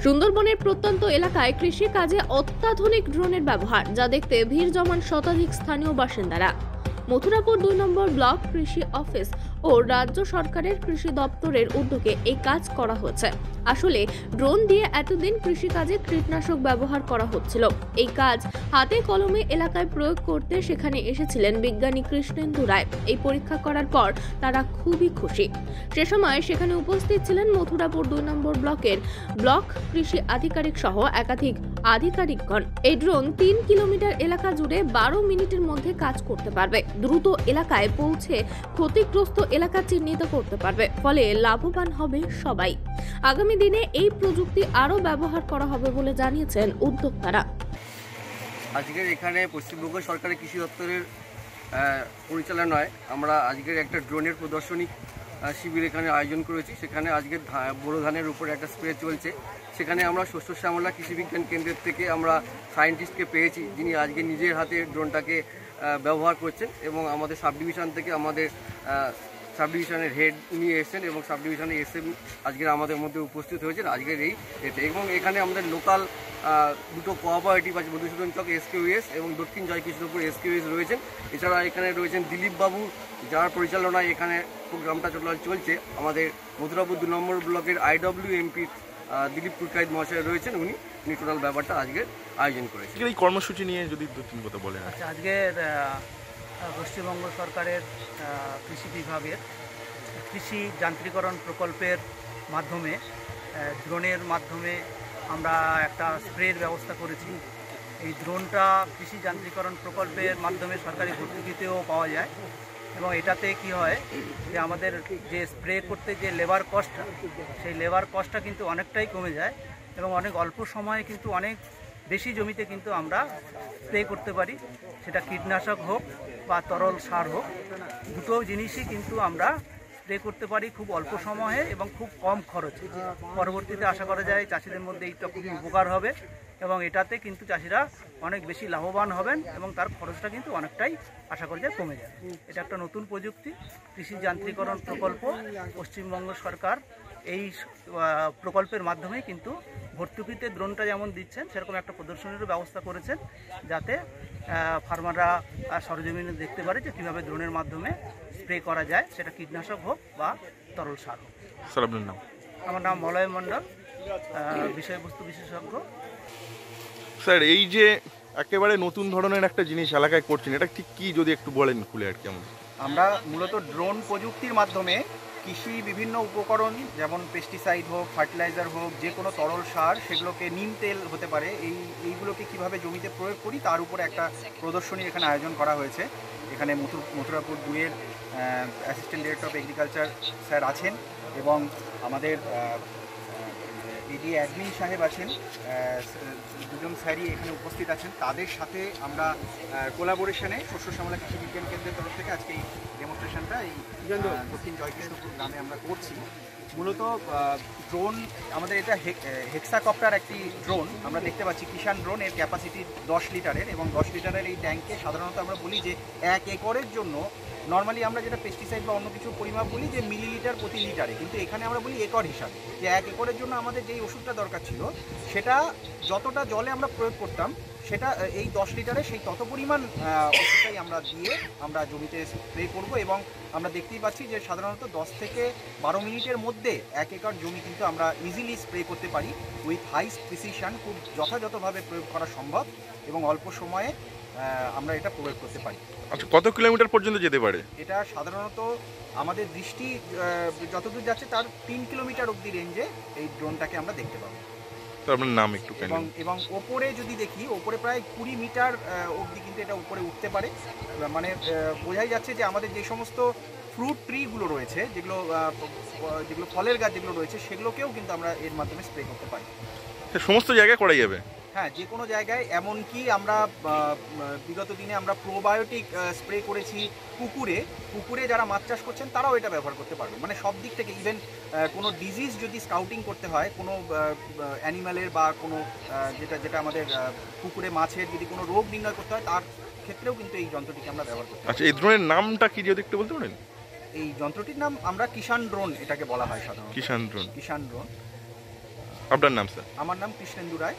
সুন্দরবনের প্রত্যন্ত এলাকায় কৃষি কাজে অত্যাধুনিক ড্রোনের ব্যবহার, যা দেখতে ভিড় জমান শতাধিক স্থানীয় বাসিন্দারা। মথুরাপুর ২ নম্বর ব্লক কৃষি অফিস ও রাজ্য সরকারের কৃষি দপ্তরের উদ্যোগে এই কাজ করা হয়েছে। আসলে ড্রোন দিয়ে এতদিন কৃষিকাজে কীটনাশক ব্যবহার করা হচ্ছিল। এই কাজ হাতে কলমে এলাকায় প্রয়োগ করতে সেখানে এসেছিলেন বিজ্ঞানী কৃষ্ণেন্দু রায়। এই পরীক্ষা করার পর তারা খুবই খুশি। সে সময় সেখানে উপস্থিত ছিলেন মথুরাপুর ২ নম্বর ব্লকের ব্লক কৃষি আধিকারিক সহ একাধিক আধিকারিকগণ। এই ড্রোন ৩ কিলোমিটার এলাকা জুড়ে ১২ মিনিটের মধ্যে কাজ করতে পারবে। দ্রুত এলাকায় পৌঁছে ক্ষতিগ্রস্ত এলাকা চিহ্নিত করতে পারবে, ফলে লাভবান হবে সবাই। আগামী দিনে এই প্রযুক্তি আরও ব্যবহার করা হবে বলে জানিয়েছেন উদ্যোক্তারা। আজকের এখানে পশ্চিমবঙ্গ সরকারের কৃষি দপ্তরের পরিচালনায় আমরা আজকের একটা ড্রোনের প্রদর্শনী শিবির এখানে আয়োজন করেছি। সেখানে আজকে বোরো ধানের উপরে একটা স্প্রে চলছে। সেখানে আমরা শস্য শ্যামলা কৃষি বিজ্ঞান কেন্দ্রের থেকে আমরা সায়েন্টিস্টকে পেয়েছি, যিনি আজকে নিজের হাতে ড্রোনটাকে ব্যবহার করছেন, এবং আমাদের সাব ডিভিশন থেকে আমাদের সাব ডিভিশনের হেড নিয়ে এসেছেন এবং সাব ডিভিশনে এসে আজকের আমাদের মধ্যে উপস্থিত হয়েছেন আজকের এই এতে। এবং এখানে আমাদের লোকাল দুটো কোঅপারেটিভ আছে, মধুসূদন চক এসকেউএস এবং দক্ষিণ জয়কৃষ্ণপুর এসকেউএস রয়েছেন। এছাড়া এখানে রয়েছেন দিলীপ বাবু, যার পরিচালনায় এখানে প্রোগ্রামটা চলছে। আমাদের মথুরাপুর ২ নম্বর ব্লকের IWMP দিলীপ পুরকাইত মহাশয় রয়েছেন, উনি টোটাল ব্যাপারটা আজকের আয়োজন করেছেন। এই কর্মসূচি নিয়ে যদি ২-৩ কথা বলেন। আচ্ছা, আজকের পশ্চিমবঙ্গ সরকারের কৃষি বিভাগের কৃষি যান্ত্রিকরণ প্রকল্পের মাধ্যমে ড্রোনের মাধ্যমে আমরা একটা স্প্রের ব্যবস্থা করেছি। এই ড্রোনটা কৃষি যান্ত্রিকরণ প্রকল্পের মাধ্যমে সরকারি ভর্তুকিতেও পাওয়া যায়, এবং এটাতে কি হয় যে আমাদের যে স্প্রে করতে যে লেবার কস্টটা, সেই লেবার কস্টটা কিন্তু অনেকটাই কমে যায়, এবং অনেক অল্প সময়ে কিন্তু অনেক বেশি জমিতে কিন্তু আমরা স্প্রে করতে পারি। সেটা কীটনাশক হোক বা তরল সার হোক, দুটো জিনিসই কিন্তু আমরা স্প্রে করতে পারি খুব অল্প সময়ে এবং খুব কম খরচে। পরবর্তীতে আশা করা যায় চাষিদের মধ্যে এইটা খুবই উপকার হবে, এবং এটাতে কিন্তু চাষিরা অনেক বেশি লাভবান হবেন, এবং তার খরচটা কিন্তু অনেকটাই আশা করা যায় কমে যাবে। এটা একটা নতুন প্রযুক্তি, কৃষি যান্ত্রিকরণ প্রকল্প। পশ্চিমবঙ্গ সরকার এই প্রকল্পের মাধ্যমে কিন্তু ভর্তুকিতে ড্রোনটা যেমন দিচ্ছেন, সেরকম একটা প্রদর্শনীরও ব্যবস্থা করেছেন, যাতে ফার্মাররা সরজমিনে দেখতে পারে যে কীভাবে ড্রোনের মাধ্যমে স্প্রে করা যায়, সেটা কীটনাশক হোক বা তরল সার হোক। স্যার, আপনার নাম? আমার নাম মলয় মণ্ডল, বিষয়বস্তু বিশেষজ্ঞ। স্যার, এই যে একেবারে নতুন ধরনের একটা জিনিস এলাকায় করছেন, এটা ঠিক কি যদি একটু বলেন খুলে আর কি। আমরা মূলত ড্রোন প্রযুক্তির মাধ্যমে কৃষি বিভিন্ন উপকরণ, যেমন পেস্টিসাইড হোক, ফার্টিলাইজার হোক, যে কোনো তরল সার, সেগুলোকে নিম তেল হতে পারে, এইগুলোকে কিভাবে জমিতে প্রয়োগ করি তার উপরে একটা প্রদর্শনী এখানে আয়োজন করা হয়েছে। এখানে মথুরাপুর ২-এর assistant director of agriculture sir আছেন, এবং আমাদের এডি অ্যাডমিন সাহেব আছেন, দুজন স্যারই এখানে উপস্থিত আছেন। তাদের সাথে আমরা কোলাবোরেশনে শস্য শ্যামলা কৃষি বিজ্ঞান কেন্দ্রের তরফ থেকে আজকে এই ডেমনস্ট্রেশনটা এই দক্ষিণ জয়কৃষ্ণপুর গ্রামে আমরা করছি। মূলত ড্রোন আমাদের এটা হেক্সাকপ্টার একটি ড্রোন আমরা দেখতে পাচ্ছি, কিষাণ ড্রোন। এর ক্যাপাসিটি ১০ লিটারের, এবং ১০ লিটারের এই ট্যাঙ্কে সাধারণত আমরা বলি যে ১ একরের জন্য নর্মালি আমরা যেটা পেস্টিসাইড বা অন্য কিছু পরিমাপ বলি যে মিলিলিটার প্রতি লিটারে, কিন্তু এখানে আমরা বলি একর হিসাবে, যে ১ একরের জন্য আমাদের যেই ওষুধটা দরকার ছিল সেটা যতটা জলে আমরা প্রয়োগ করতাম, সেটা এই ১০ লিটারে সেই তত পরিমাণ ওষুধটাই আমরা দিয়ে আমরা জমিতে স্প্রে করব। এবং আমরা দেখতেই পাচ্ছি যে সাধারণত ১০ থেকে ১২ মিনিটের মধ্যে ১ একর জমি কিন্তু আমরা ইজিলি স্প্রে করতে পারি উইথ হাই প্রিসিশন। খুব যথাযথভাবে প্রয়োগ করা সম্ভব, এবং অল্প সময়ে আমরা এটা প্রয়োগ করতে পারি। আচ্ছা, কত কিলোমিটার পর্যন্ত যেতে পারে এটা? সাধারণত আমাদের দৃষ্টি যতদূর যাচ্ছে তার ৩ কিলোমিটার অবধি রেঞ্জে এই ড্রোনটাকে আমরা দেখতে পাবো। আপনার নাম একটু? এবং ওপরে যদি দেখি, ওপরে প্রায় ২০ মিটার অবধি কিন্তু এটা উপরে উঠতে পারে। মানে বোঝাই যাচ্ছে যে আমাদের যে সমস্ত ফ্রুট ট্রিগুলো রয়েছে, যেগুলো ফলের গাছ যেগুলো রয়েছে, সেগুলোকেও কিন্তু আমরা এর মাধ্যমে স্প্রে করতে পারি। সমস্ত জায়গায় করা যাবে? হ্যাঁ, যে কোনো জায়গায়। এমনকি আমরা বিগত দিনে আমরা প্রোবায়োটিক স্প্রে করেছি পুকুরে যারা মাছ চাষ করছেন তারাও এটা ব্যবহার করতে পারবে। মানে সব দিক থেকে, ইভেন কোনো ডিজিজ যদি স্কাউটিং করতে হয়, কোনো অ্যানিম্যালের বা কোনো যেটা আমাদের পুকুরে মাছের যদি কোনো রোগ নির্ণয় করতে হয়, তার ক্ষেত্রেও কিন্তু এই যন্ত্রটিকে আমরা ব্যবহার করতে পারি। আচ্ছা, এই ড্রোনের নামটা কি যদি একটু বলতে পারেন? এই যন্ত্রটির নাম আমরা কিষাণ ড্রোন এটাকে বলা হয় সাধারণত। কিষাণ ড্রোন। আপনার নাম স্যার? আমার নাম কৃষ্ণেন্দু রায়।